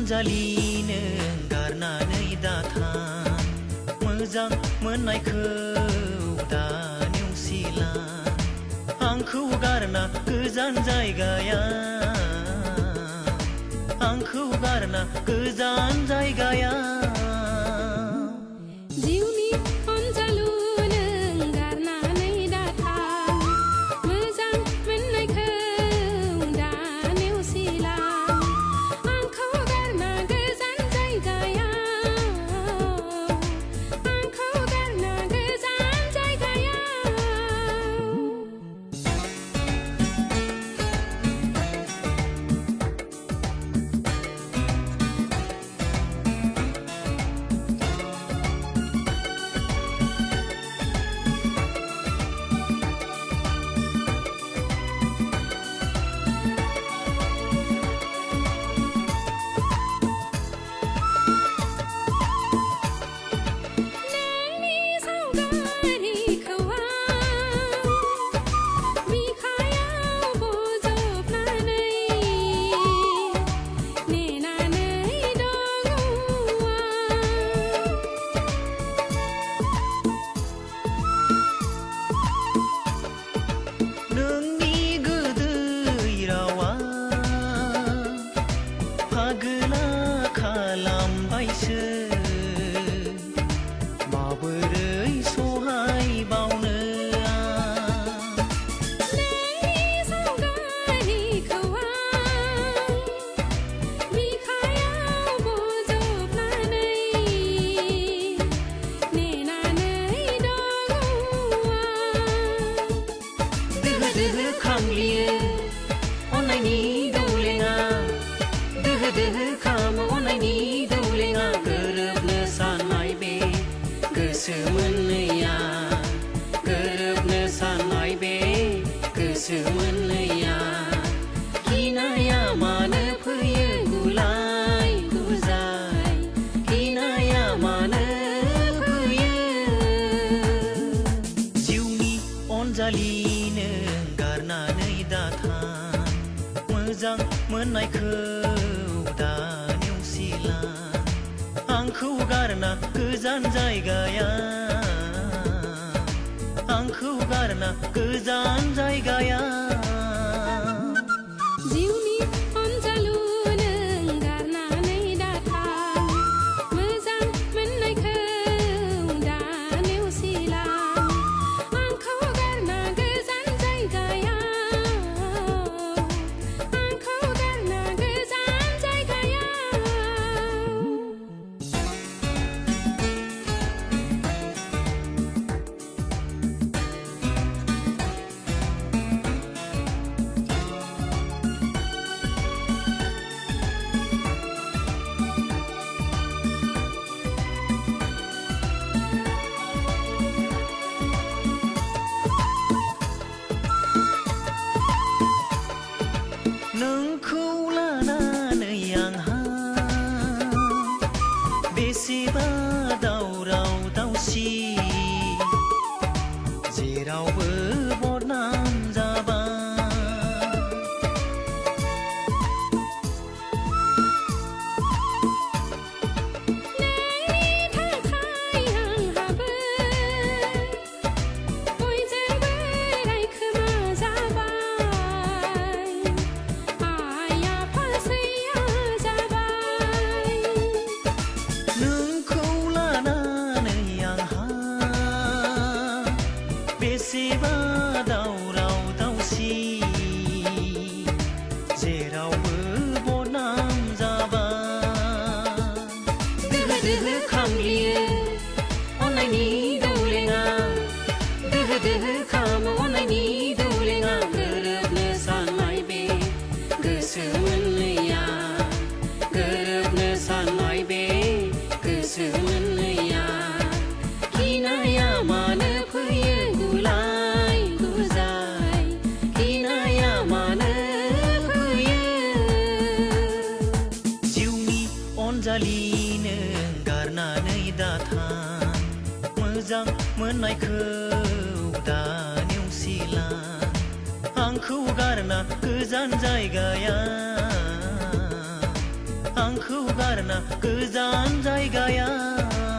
अनजालिनो गारनानै दाथां मोजां मोननायखौ दा नेवसिला आंखौ गारना गोजान जायगायाव आंखौ गारना गोजान जायगायाव जिउनि अनजालु नों गारनानै दाथां मोजां मोननायखौ दा नेवसिला आंखौ गारना गोजान जायगायाव आंखौ गारना गोजान जायगायाव अनजालिनो गारनानै दाथां मोजां मोननायखौ दा नेवसिला आंखौ गारना गोजान जायगायाव आंखौ गारना गोजान जायगायाव जिउनि अनजालु नों गारनानै दाथां मोजां मोननायखौ दा नेवसिला आंखौ गारना गोजान जायगायाव आंखौ गारना गोजान जायगायाव नोंखौ लानानै आंहा बेसेबा दावराव दावसि जेरावबो बदनाम जाबाय नोंनि थाखाय आंहाबो बयजोंबो रायखोमा जाबाय आइ आफा सैया जाबाय नोंखौ लानानै आंहा बेसेबा दावराव दावसि जेरावबो बदनाम जाबाय दोहो दोहो खामग्लियो अननायनि दौलेङा दोहो दोहो खामो अननायनि दौलेङा गोरोबनो साननाय बे गोसो मोननैया गोरोबनो साननाय बे गोसो मोननैया गिनाया मानो फैयो गुलाय गुजाय गिनाया मानो फैयो जिउनि अनजालिनो गारनानै दाथां मोजां मोननायखौ दा नेवसिला आंखौ गारना गोजान जायगायाव आंखौ गारना गोजान जायगायाव